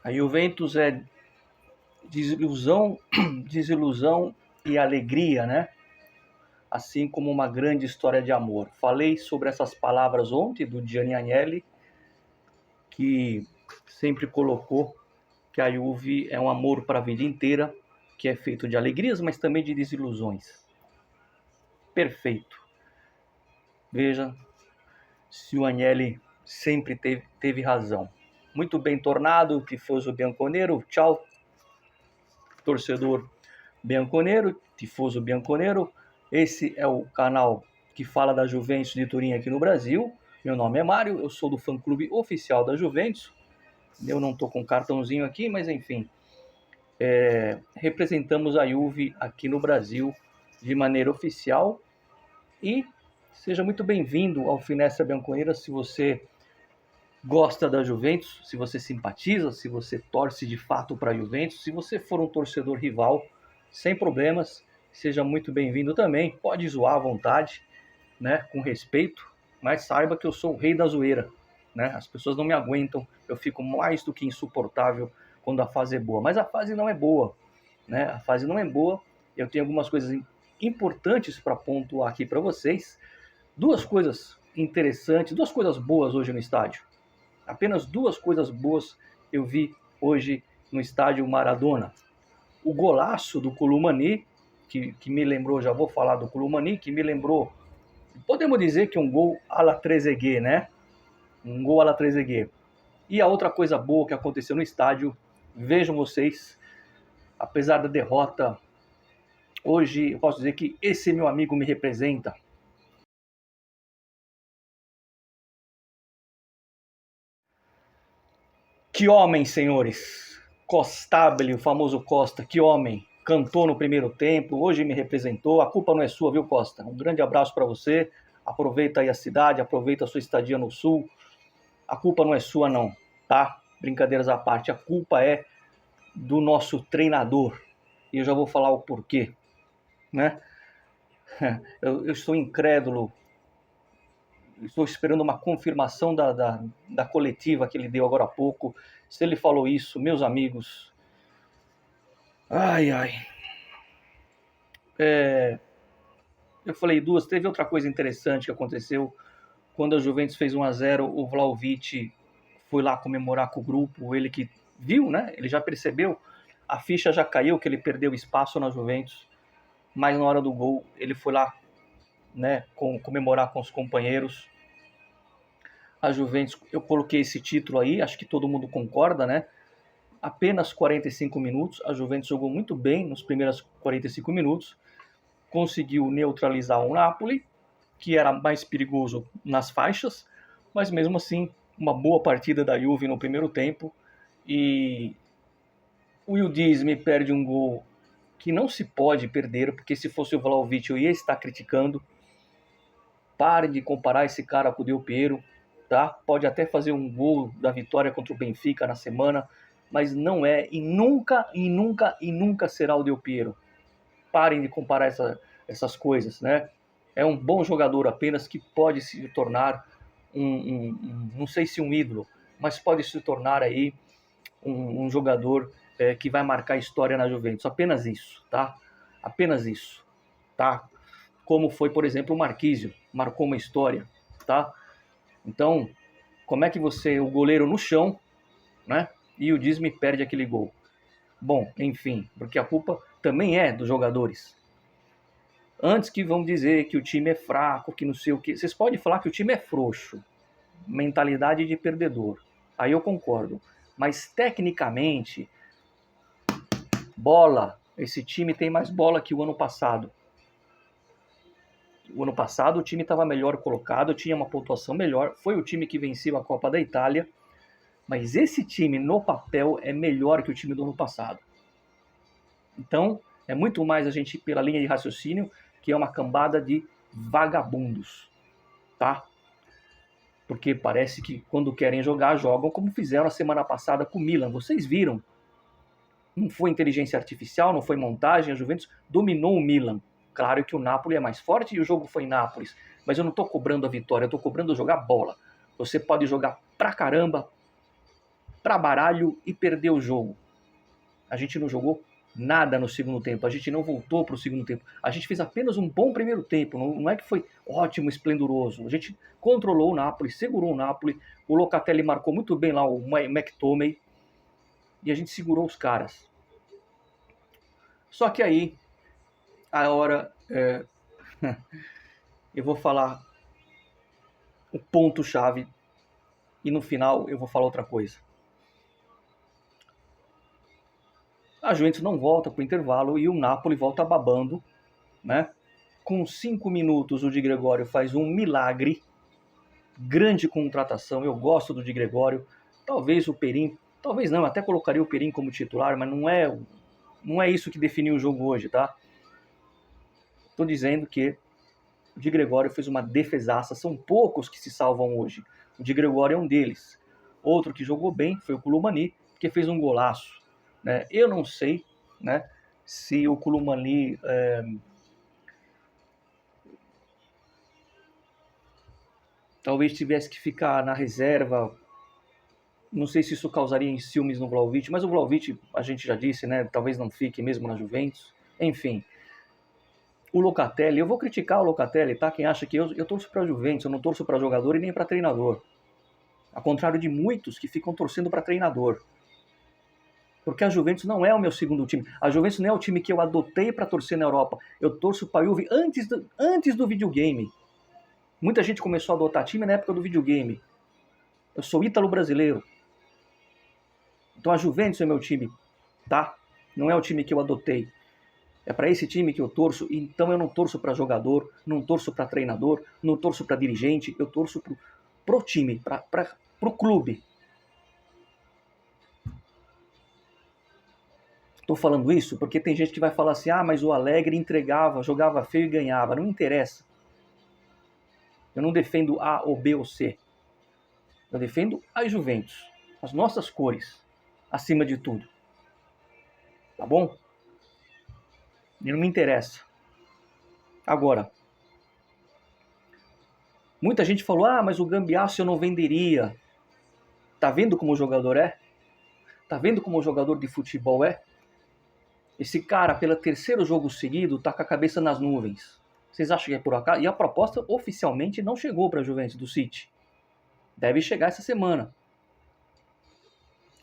A Juventus é desilusão, desilusão e alegria, né? Assim como uma grande história de amor. Falei sobre essas palavras ontem do Gianni Agnelli, que sempre colocou que a Juve é um amor para a vida inteira, que é feito de alegrias, mas também de desilusões. Perfeito. Veja se o Agnelli sempre teve razão. Muito bem tornado, tifoso bianconero. Tchau, torcedor bianconero, tifoso bianconero. Esse é o canal que fala da Juventus de Turim aqui no Brasil. Meu nome é Mário, eu sou do fã-clube oficial da Juventus. Eu não estou com cartãozinho aqui, mas enfim. Representamos a Juve aqui no Brasil de maneira oficial. E seja muito bem-vindo ao Finestra Bianconera. Se você gosta da Juventus, se você simpatiza, se você torce de fato para a Juventus, se você for um torcedor rival, sem problemas, seja muito bem-vindo também. Pode zoar à vontade, né, com respeito, mas saiba que eu sou o rei da zoeira, né? As pessoas não me aguentam, eu fico mais do que insuportável quando a fase é boa, mas a fase não é boa, né? A fase não é boa. Eu tenho algumas coisas importantes para pontuar aqui para vocês. Duas coisas interessantes, duas coisas boas hoje no estádio. Apenas duas coisas boas eu vi hoje no estádio Maradona. O golaço do Colomani, que me lembrou, já vou falar do Colomani, que me lembrou, podemos dizer que um gol à la Trezeguet, né? Um gol à la Trezeguet. E a outra coisa boa que aconteceu no estádio, vejam vocês, apesar da derrota, hoje eu posso dizer que esse meu amigo me representa. Que homem, senhores! Costabile, o famoso Costa, que homem! Cantou no primeiro tempo, hoje me representou. A culpa não é sua, viu, Costa? Um grande abraço para você. Aproveita aí a cidade, aproveita a sua estadia no Sul. A culpa não é sua, não, tá? Brincadeiras à parte, a culpa é do nosso treinador. E eu já vou falar o porquê, né? Eu estou incrédulo. Estou esperando uma confirmação da coletiva que ele deu agora há pouco. Se ele falou isso, meus amigos... Ai. Eu falei duas. Teve outra coisa interessante que aconteceu. Quando a Juventus fez 1-0, o Vlahovic foi lá comemorar com o grupo. Ele que viu, né? Ele já percebeu. A ficha já caiu, que ele perdeu espaço na Juventus. Mas na hora do gol, ele foi lá, né, comemorar com os companheiros. A Juventus, eu coloquei esse título aí, acho que todo mundo concorda, né? Apenas 45 minutos, a Juventus jogou muito bem nos primeiros 45 minutos, conseguiu neutralizar o Napoli, que era mais perigoso nas faixas, mas mesmo assim, uma boa partida da Juve no primeiro tempo, e o Yildiz perde um gol que não se pode perder, porque se fosse o Vlahovic eu ia estar criticando. Parem de comparar esse cara com o Del Piero, tá? Pode até fazer um gol da vitória contra o Benfica na semana, mas não é e nunca será o Del Piero. Parem de comparar essas coisas, né? É um bom jogador apenas que pode se tornar não sei se um ídolo, mas pode se tornar aí um jogador que vai marcar história na Juventus. Apenas isso, tá? Apenas isso, tá? Como foi, por exemplo, o Marquísio, marcou uma história, tá? Então, como é que você, o goleiro no chão, né? E o Disney perde aquele gol? Bom, enfim, porque a culpa também é dos jogadores. Antes que vão dizer que o time é fraco, que não sei o que, vocês podem falar que o time é frouxo, mentalidade de perdedor. Aí eu concordo. Mas tecnicamente, bola, esse time tem mais bola que o ano passado. O ano passado o time estava melhor colocado, tinha uma pontuação melhor, foi o time que venceu a Copa da Itália, mas esse time no papel é melhor que o time do ano passado. Então, é muito mais a gente ir pela linha de raciocínio, que é uma cambada de vagabundos, tá? Porque parece que quando querem jogar, jogam como fizeram a semana passada com o Milan. Vocês viram? Não foi inteligência artificial, não foi montagem, a Juventus dominou o Milan. Claro que o Napoli é mais forte e o jogo foi em Nápoles, mas eu não estou cobrando a vitória, eu estou cobrando jogar bola. Você pode jogar pra caramba, para baralho e perdeu o jogo. A gente não jogou nada no segundo tempo, a gente não voltou para o segundo tempo. A gente fez apenas um bom primeiro tempo, não é que foi ótimo, esplendoroso. A gente controlou o Napoli, segurou o Napoli, o Locatelli marcou muito bem lá o McTominay e a gente segurou os caras. Só que aí, a hora... eu vou falar o ponto-chave e no final eu vou falar outra coisa. A Juventus não volta para o intervalo e o Napoli volta babando, né? Com 5 minutos o Di Gregório faz um milagre, grande contratação, eu gosto do Di Gregório, talvez o Perin, talvez não, até colocaria o Perin como titular, mas não é isso que definiu o jogo hoje, tá? Estou dizendo que o Di Gregório fez uma defesaça, são poucos que se salvam hoje, o Di Gregório é um deles. Outro que jogou bem foi o Koulibaly, que fez um golaço. Né? Eu não sei, né, se o Koulibaly talvez tivesse que ficar na reserva. Não sei se isso causaria ciúmes no Vlahovic, mas o Vlahovic, a gente já disse, né, talvez não fique mesmo na Juventus. Enfim, o Locatelli, eu vou criticar o Locatelli, tá? Quem acha que eu torço para a Juventus, eu não torço para jogador e nem para treinador. Ao contrário de muitos que ficam torcendo para treinador. Porque a Juventus não é o meu segundo time. A Juventus não é o time que eu adotei para torcer na Europa. Eu torço para a Juve antes do videogame. Muita gente começou a adotar time na época do videogame. Eu sou ítalo-brasileiro. Então a Juventus é meu time, tá? Não é o time que eu adotei. É para esse time que eu torço. Então eu não torço para jogador, não torço para treinador, não torço para dirigente. Eu torço pro time, pro clube. Estou falando isso porque tem gente que vai falar assim, mas o Alegre entregava, jogava feio e ganhava. Não interessa. Eu não defendo A ou B ou C. Eu defendo a Juventus, as nossas cores, acima de tudo. Tá bom? E não me interessa. Agora, muita gente falou, mas o Gambiasso eu não venderia. Tá vendo como o jogador é? Tá vendo como o jogador de futebol é? Esse cara, pelo terceiro jogo seguido, tá com a cabeça nas nuvens. Vocês acham que é por acaso? E a proposta oficialmente não chegou para a Juventus do City. Deve chegar essa semana.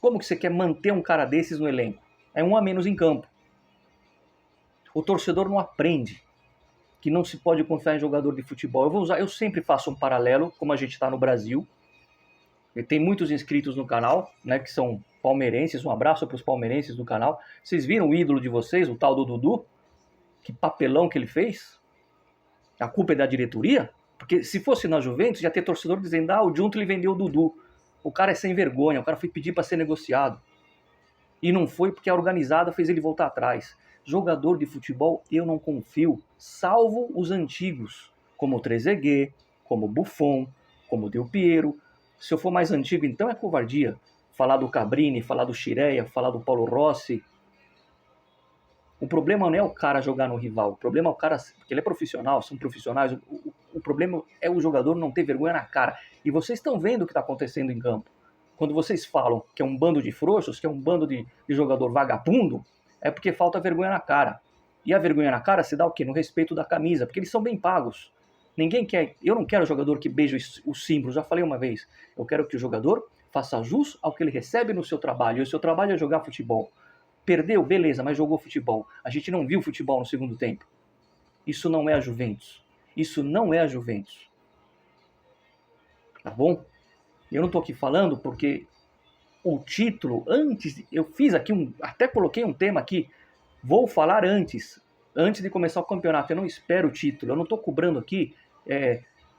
Como que você quer manter um cara desses no elenco? É um a menos em campo. O torcedor não aprende que não se pode confiar em jogador de futebol. Eu sempre faço um paralelo, como a gente está no Brasil. E tem muitos inscritos no canal, né, que são palmeirenses. Um abraço para os palmeirenses do canal. Vocês viram o ídolo de vocês, o tal do Dudu? Que papelão que ele fez? A culpa é da diretoria? Porque se fosse na Juventus, ia ter torcedor dizendo, o Junto ele vendeu o Dudu. O cara é sem vergonha, o cara foi pedir para ser negociado. E não foi porque a organizada fez ele voltar atrás. Jogador de futebol eu não confio, salvo os antigos, como o Trezeguet, como o Buffon, como o Del Piero. Se eu for mais antigo, então é covardia. Falar do Cabrini, falar do Scirea, falar do Paulo Rossi. O problema não é o cara jogar no rival, o problema é o cara, porque ele é profissional, são profissionais, o problema é o jogador não ter vergonha na cara. E vocês estão vendo o que está acontecendo em campo. Quando vocês falam que é um bando de frouxos, que é um bando de jogador vagabundo, é porque falta vergonha na cara. E a vergonha na cara se dá o quê? No respeito da camisa, porque eles são bem pagos. Ninguém quer, eu não quero jogador que beije o símbolo, já falei uma vez. Eu quero que o jogador faça jus ao que ele recebe no seu trabalho, e o seu trabalho é jogar futebol. Perdeu, beleza, mas jogou futebol. A gente não viu futebol no segundo tempo. Isso não é a Juventus. Isso não é a Juventus. Tá bom? Eu não tô aqui falando porque o título, antes, eu fiz aqui até coloquei um tema aqui, vou falar antes de começar o campeonato, eu não espero o título, eu não tô cobrando aqui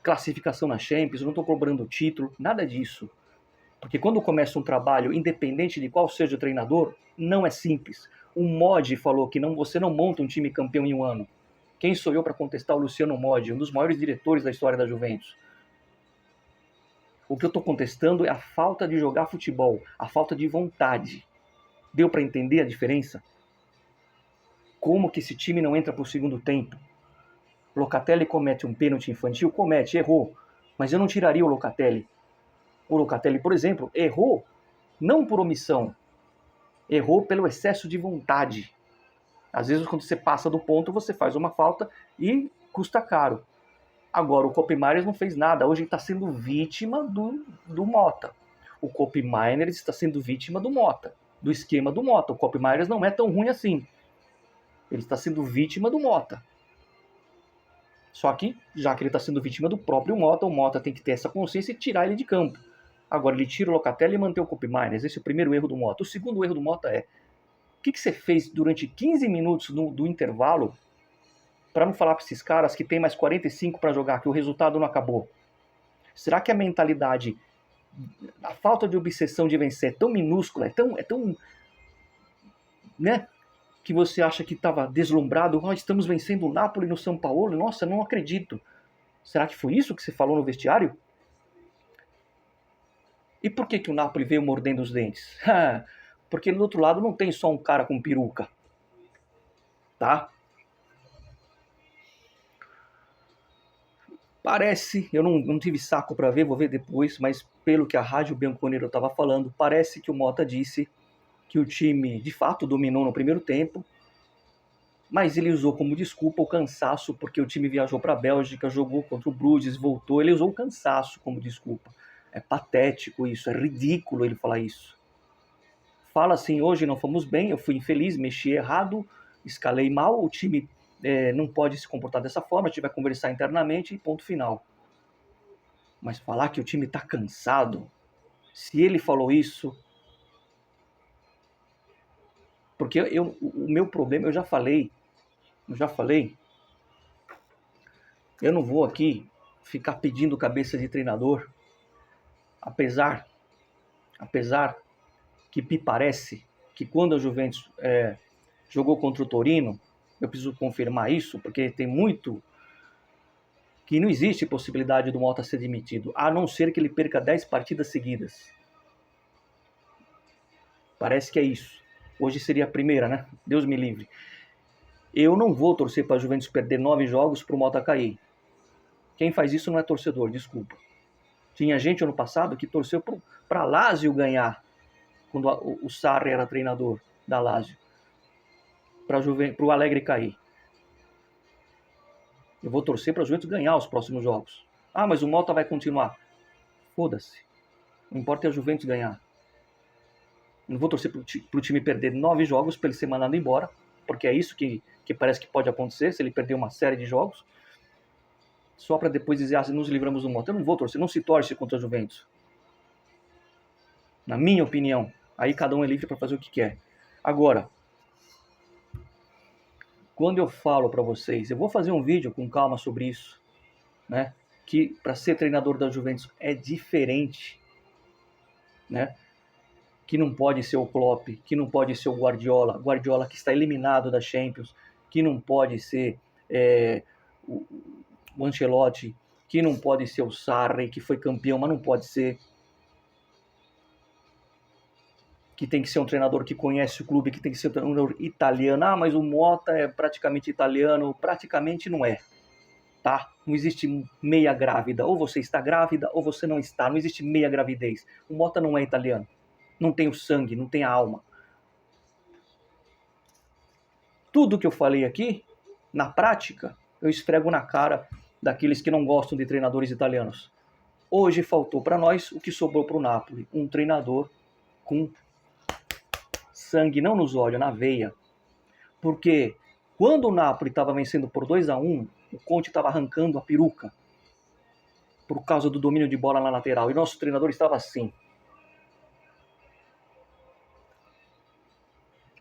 classificação na Champions, eu não tô cobrando o título, nada disso. Porque quando começa um trabalho, independente de qual seja o treinador, não é simples. O Mod falou que você não monta um time campeão em um ano. Quem sou eu para contestar o Luciano Mod, um dos maiores diretores da história da Juventus? O que eu estou contestando é a falta de jogar futebol, a falta de vontade. Deu para entender a diferença? Como que esse time não entra para o segundo tempo? Locatelli comete um pênalti infantil? Comete, errou. Mas eu não tiraria o Locatelli. O Locatelli, por exemplo, errou não por omissão, errou pelo excesso de vontade. Às vezes, quando você passa do ponto, você faz uma falta e custa caro. Agora, o Koopmeiners não fez nada. Hoje ele está sendo vítima do Mota. O Koopmeiners está sendo vítima do Mota, do esquema do Mota. O Koopmeiners não é tão ruim assim. Ele está sendo vítima do Mota. Só que, já que ele está sendo vítima do próprio Mota, o Mota tem que ter essa consciência e tirar ele de campo. Agora, ele tira o Locatelli e mantém o Koopmeiners. Esse é o primeiro erro do Mota. O segundo erro do Mota é: o que você fez durante 15 minutos do intervalo para não falar para esses caras que tem mais 45 para jogar, que o resultado não acabou? Será que a mentalidade, a falta de obsessão de vencer é tão minúscula, é tão né, que você acha que estava deslumbrado? Oh, estamos vencendo o Napoli no São Paulo? Nossa, não acredito. Será que foi isso que você falou no vestiário? E por que o Napoli veio mordendo os dentes? Porque do outro lado não tem só um cara com peruca. Tá? Parece, eu não tive saco para ver, vou ver depois, mas pelo que a Rádio Bianconero estava falando, parece que o Mota disse que o time de fato dominou no primeiro tempo, mas ele usou como desculpa o cansaço, porque o time viajou para a Bélgica, jogou contra o Bruges, voltou, ele usou o cansaço como desculpa. É patético isso, é ridículo ele falar isso. Fala assim: hoje não fomos bem, eu fui infeliz, mexi errado, escalei mal, o time não pode se comportar dessa forma, a gente vai conversar internamente e ponto final. Mas falar que o time está cansado, se ele falou isso... Porque o meu problema, eu já falei, eu não vou aqui ficar pedindo cabeça de treinador, apesar que me parece que quando a Juventus jogou contra o Torino, eu preciso confirmar isso, porque tem muito que não existe possibilidade do Mota ser demitido, a não ser que ele perca 10 partidas seguidas. Parece que é isso. Hoje seria a primeira, né? Deus me livre. Eu não vou torcer para a Juventus perder 9 jogos para o Mota cair. Quem faz isso não é torcedor, desculpa. Tinha gente ano passado que torceu para Lazio ganhar, quando o Sarri era treinador da Lazio, para o Alegre cair. Eu vou torcer para a Juventus ganhar os próximos jogos. Ah, mas o Mota vai continuar. Foda-se. Não importa é a Juventus ganhar. Não vou torcer para o time perder 9 jogos para ele ser mandado embora, porque é isso que parece que pode acontecer, se ele perder uma série de jogos, só para depois dizer, nos livramos do Mota. Eu não vou torcer, não se torce contra a Juventus. Na minha opinião. Aí cada um é livre para fazer o que quer. Agora, quando eu falo para vocês, eu vou fazer um vídeo com calma sobre isso, né? Que para ser treinador da Juventus é diferente, né? Que não pode ser o Klopp, que não pode ser o Guardiola que está eliminado da Champions, que não pode ser o Ancelotti, que não pode ser o Sarri, que foi campeão, mas não pode ser. Que tem que ser um treinador que conhece o clube, que tem que ser um treinador italiano. Ah, mas o Mota é praticamente italiano. Praticamente não é, tá? Não existe meia grávida. Ou você está grávida ou você não está. Não existe meia gravidez. O Mota não é italiano. Não tem o sangue, não tem a alma. Tudo que eu falei aqui, na prática, eu esfrego na cara daqueles que não gostam de treinadores italianos. Hoje faltou para nós o que sobrou para o Napoli. Um treinador com sangue, não nos olhos, na veia. Porque quando o Napoli estava vencendo por 2-1, o Conte estava arrancando a peruca por causa do domínio de bola na lateral. E nosso treinador estava assim.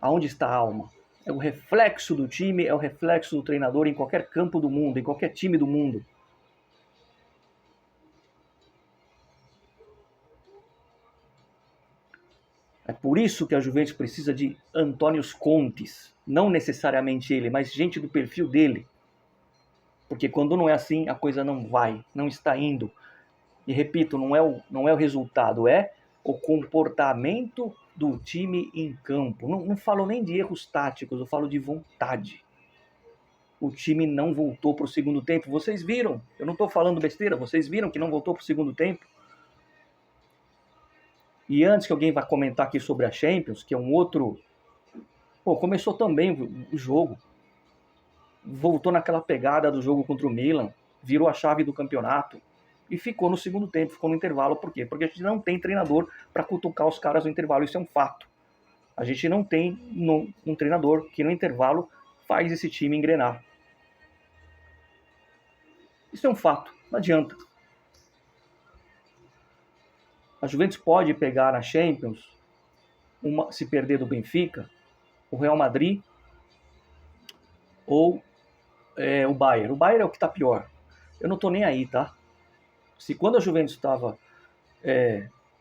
Aonde está a alma? É o reflexo do time, é o reflexo do treinador em qualquer campo do mundo, em qualquer time do mundo. É por isso que a Juventus precisa de Antônio Contes. Não necessariamente ele, mas gente do perfil dele. Porque quando não é assim, a coisa não vai, não está indo. E repito, não é o resultado, é o comportamento do time em campo. Não falo nem de erros táticos, eu falo de vontade. O time não voltou para o segundo tempo. Vocês viram? Eu não estou falando besteira. Vocês viram que não voltou para o segundo tempo? E antes que alguém vá comentar aqui sobre a Champions, que é um outro... Pô, começou também o jogo. Voltou naquela pegada do jogo contra o Milan, virou a chave do campeonato e ficou no segundo tempo, ficou no intervalo. Por quê? Porque a gente não tem treinador para cutucar os caras no intervalo, isso é um fato. A gente não tem um treinador que no intervalo faz esse time engrenar. Isso é um fato, não adianta. A Juventus pode pegar na Champions, se perder do Benfica, o Real Madrid ou o Bayern. O Bayern é o que está pior. Eu não estou nem aí, tá? Se quando a Juventus estava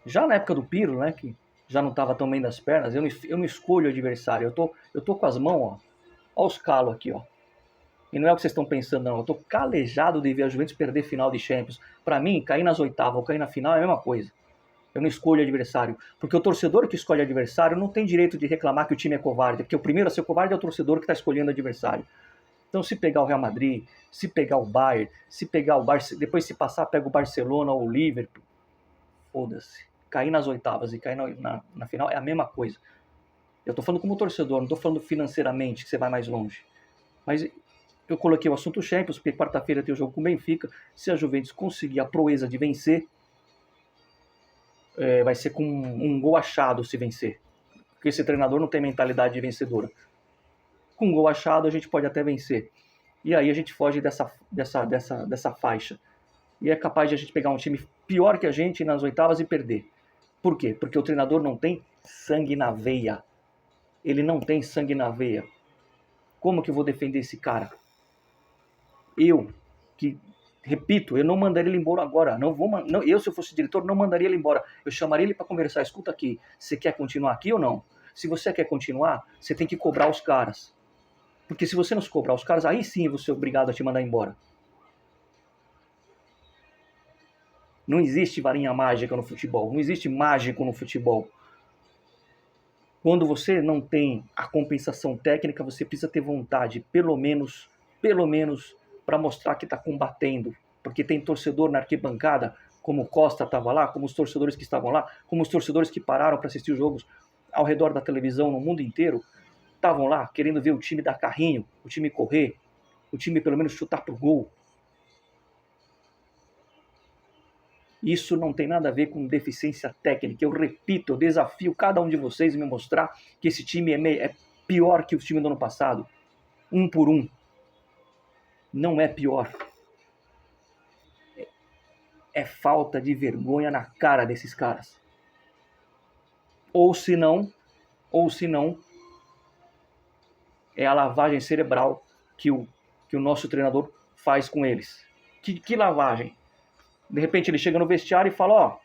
já na época do Pirlo, né, que já não estava tão bem das pernas, eu não escolho o adversário. Eu tô com as mãos, ó os calos aqui, ó. E não é o que vocês estão pensando, não. Eu tô calejado de ver a Juventus perder final de Champions. Para mim, cair nas oitavas ou cair na final é a mesma coisa. Eu não escolho adversário. Porque o torcedor que escolhe adversário não tem direito de reclamar que o time é covarde. Porque o primeiro a ser covarde é o torcedor que está escolhendo adversário. Então, se pegar o Real Madrid, se pegar o Bayern, se pegar o Barça, depois se passar, pega o Barcelona ou o Liverpool, foda-se. Cair nas oitavas e cair na final é a mesma coisa. Eu tô falando como torcedor, não tô falando financeiramente que você vai mais longe. Mas eu coloquei o assunto Champions, porque quarta-feira tem o jogo com o Benfica. Se a Juventus conseguir a proeza de vencer, vai ser com um gol achado se vencer. Porque esse treinador não tem mentalidade de vencedora. Com um gol achado a gente pode até vencer. E aí a gente foge dessa faixa. E é capaz de a gente pegar um time pior que a gente nas oitavas e perder. Por quê? Porque o treinador não tem sangue na veia. Ele não tem sangue na veia. Como que eu vou defender esse cara? Eu, que, repito, eu não mandaria ele embora agora. Eu, se eu fosse diretor, não mandaria ele embora. Eu chamaria ele para conversar. Escuta aqui, você quer continuar aqui ou não? Se você quer continuar, você tem que cobrar os caras. Porque se você não se cobrar os caras, aí sim você é obrigado a te mandar embora. Não existe varinha mágica no futebol. Não existe mágico no futebol. Quando você não tem a compensação técnica, você precisa ter vontade, pelo menos, para mostrar que está combatendo. Porque tem torcedor na arquibancada, como o Costa estava lá, como os torcedores que estavam lá, como os torcedores que pararam para assistir os jogos ao redor da televisão no mundo inteiro, estavam lá querendo ver o time dar carrinho, o time correr, o time pelo menos chutar pro gol. Isso não tem nada a ver com deficiência técnica. Eu repito, eu desafio cada um de vocês a me mostrar que esse time é pior que o time do ano passado. 1 por 1. Não é pior. É falta de vergonha na cara desses caras. Ou se não, é a lavagem cerebral que o nosso treinador faz com eles. Que lavagem? De repente ele chega no vestiário e fala, ó,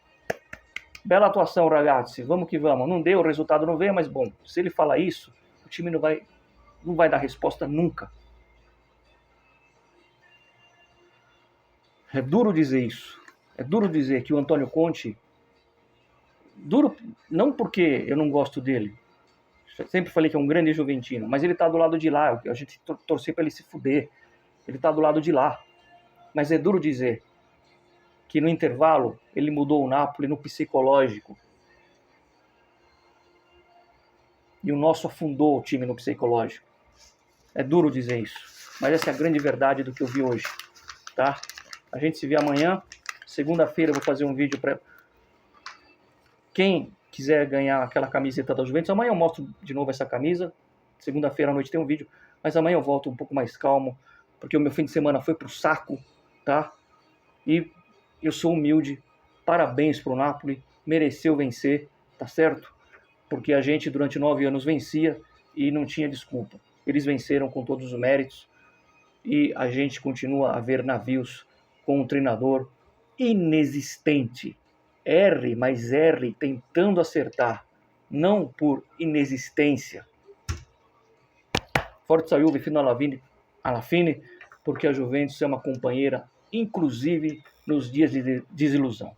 bela atuação, ragazzi, vamos que vamos. Não deu, o resultado não veio, mas bom, se ele falar isso, o time não vai dar resposta nunca. É duro dizer isso. É duro dizer que o Antônio Conte... Duro não porque eu não gosto dele. Sempre falei que é um grande juventino, mas ele tá do lado de lá. A gente torcer para ele se fuder. Ele tá do lado de lá. Mas é duro dizer que no intervalo ele mudou o Napoli no psicológico. E o nosso afundou o time no psicológico. É duro dizer isso. Mas essa é a grande verdade do que eu vi hoje. Tá? A gente se vê amanhã. Segunda-feira eu vou fazer um vídeo para quem quiser ganhar aquela camiseta da Juventus. Amanhã eu mostro de novo essa camisa. Segunda-feira à noite tem um vídeo. Mas amanhã eu volto um pouco mais calmo. Porque o meu fim de semana foi pro saco. Tá? E eu sou humilde. Parabéns pro Napoli. Mereceu vencer. Tá certo? Porque a gente durante 9 anos vencia e não tinha desculpa. Eles venceram com todos os méritos. E a gente continua a ver navios com um treinador inexistente. Erre, mas erre tentando acertar, não por inexistência. Forza Juve fino alla fine, porque a Juventus é uma companheira, inclusive nos dias de desilusão.